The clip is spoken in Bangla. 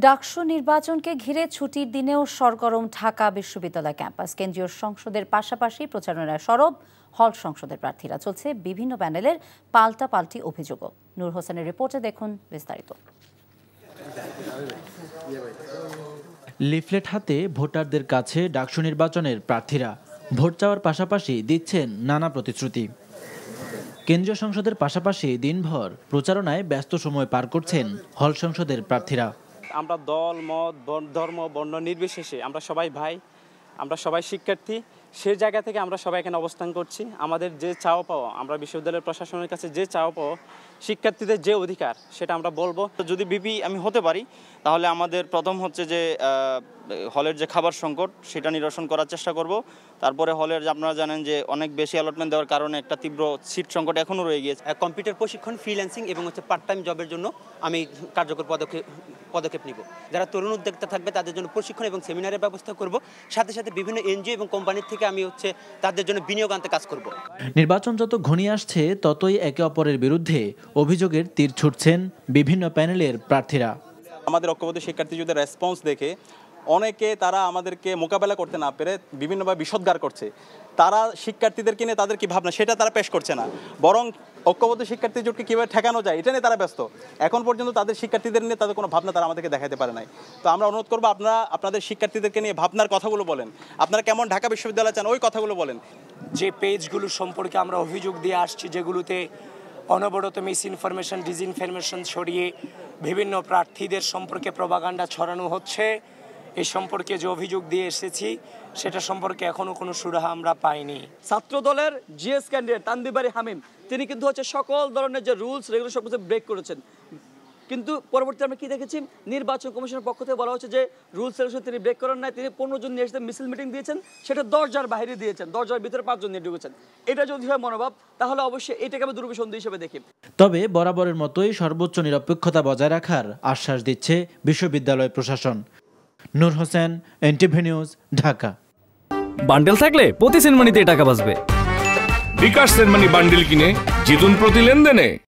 ডাকসু নির্বাচনকে ঘিরে ছুটির দিনেও সরগরম ঢাকা বিশ্ববিদ্যালয় ক্যাম্পাস। কেন্দ্রীয় সংসদের পাশাপাশি প্রচারণায় সরব হল সংসদের প্রার্থীরা। চলছে বিভিন্ন প্যানেলের পাল্টাপাল্টি অভিযোগও। নূর হোসেনের রিপোর্টে দেখুন বিস্তারিত। লিফলেট হাতে ভোটারদের কাছে ডাকসু নির্বাচনের প্রার্থীরা ভোট চাওয়ার পাশাপাশি দিচ্ছেন নানা প্রতিশ্রুতি। কেন্দ্রীয় সংসদের পাশাপাশি দিনভর প্রচারণায় ব্যস্ত সময় পার করছেন হল সংসদের প্রার্থীরা। আমরা দল মত ধর্ম বর্ণ নির্বিশেষে আমরা সবাই ভাই, আমরা সবাই শিক্ষার্থী। সেই জায়গা থেকে আমরা সবাই এখানে অবস্থান করছি। আমাদের যে চাওয়া পাওয়া, আমরা বিশ্ববিদ্যালয়ের প্রশাসনের কাছে যে চাওয়া পাওয়া, শিক্ষার্থীদের যে অধিকার, সেটা আমরা বলবো। যদি বিপি আমি হতে পারি তাহলে আমাদের প্রথম হচ্ছে যে হলের যে খাবার সংকট সেটা নিরসন করার চেষ্টা করব। তারপরে হলের আপনারা জানেন যে অনেক বেশি অ্যালটমেন্ট দেওয়ার কারণে একটা তীব্র সিট সংকট এখনও রয়ে গিয়েছে। কম্পিউটার প্রশিক্ষণ, ফ্রিল্যান্সিং এবং পার্ট টাইম জবের জন্য আমি কার্যকর পদক্ষেপ নিব। যারা তরুণ উদ্যোক্তা থাকবে তাদের জন্য প্রশিক্ষণ এবং সেমিনারের ব্যবস্থা করব। সাথে সাথে বিভিন্ন এনজিও এবং কোম্পানির থেকে আমি তাদের জন্য বিনিয়োগ আনতে কাজ করব। নির্বাচন যত ঘনিয়ে আসছে ততই একে অপরের বিরুদ্ধে অভিযোগের তীর ছুটছেন বিভিন্ন প্যানেলের প্রার্থীরা। আমাদের ঐক্যবদ্ধ শিক্ষার্থীদের রেসপন্স দেখে অনেকে তারা আমাদেরকে মোকাবেলা করতে না পেরে বিভিন্নভাবে বিষোদ্গার করছে। তারা শিক্ষার্থীদেরকে নিয়ে তাদের কি ভাবনা সেটা তারা পেশ করছে না, বরং ঐক্যবদ্ধ শিক্ষার্থী জোটকে কীভাবে ঠেকানো যায় এটা নিয়ে তারা ব্যস্ত। এখন পর্যন্ত তাদের শিক্ষার্থীদের নিয়ে তাদের কোনো ভাবনা তারা আমাদেরকে দেখাতে পারে নাই। তো আমরা অনুরোধ করবো, আপনারা আপনাদের শিক্ষার্থীদেরকে নিয়ে ভাবনার কথাগুলো বলেন, আপনারা কেমন ঢাকা বিশ্ববিদ্যালয় চান ওই কথাগুলো বলেন। যে পেজগুলো সম্পর্কে আমরা অভিযোগ দিয়ে আসছি, যেগুলোতে অনবরত মিস ইনফরমেশন, ডিসইনফরমেশন ছড়িয়ে বিভিন্ন প্রার্থীদের সম্পর্কে প্রপাগান্ডা ছড়ানো হচ্ছে, এই সম্পর্কে যে অভিযোগ দিয়ে এসেছি সেটা সম্পর্কে এখনো কোনো সুরাহা আমরা পাইনি। ছাত্র দলের জিএস ক্যান্ডিডেট তানদিবারি হামিম তিনি কিন্তু সকল ধরনের যে রুলস রেগুলেশন সব কিছু ব্রেক করেছেন। কিন্তু পরবর্তীতে আমরা কি দেখেছি, নির্বাচন কমিশনের পক্ষ থেকে বলা হচ্ছে যে রুলস রেগুলেশন তিনি ব্রেক করেন নাই। তিনি 15 জন নিয়ে এসে মিছিল মিটিং দিয়েছেন, সেটা দরজার বাইরে দিয়েছেন, দরজার ভিতরে 5 জন নিয়ে ঢুকেছেন। এটা যদি হয় মনোভাব, তাহলে অবশ্যই এটাকে আমি দুর্বিসন্ধি হিসেবে দেখি। তবে বরাবরের মতোই সর্বোচ্চ নিরপেক্ষতা বজায় রাখার আশ্বাস দিচ্ছে বিশ্ববিদ্যালয় প্রশাসন। Nur Hossain, NTV news, Dhaka. Bundle থাকলে প্রতি সেনমানিতে টাকা বাঁচবে। বিকাশ সেনমানি বান্ডেল কিনে জিতুন প্রতি লেনদেনে।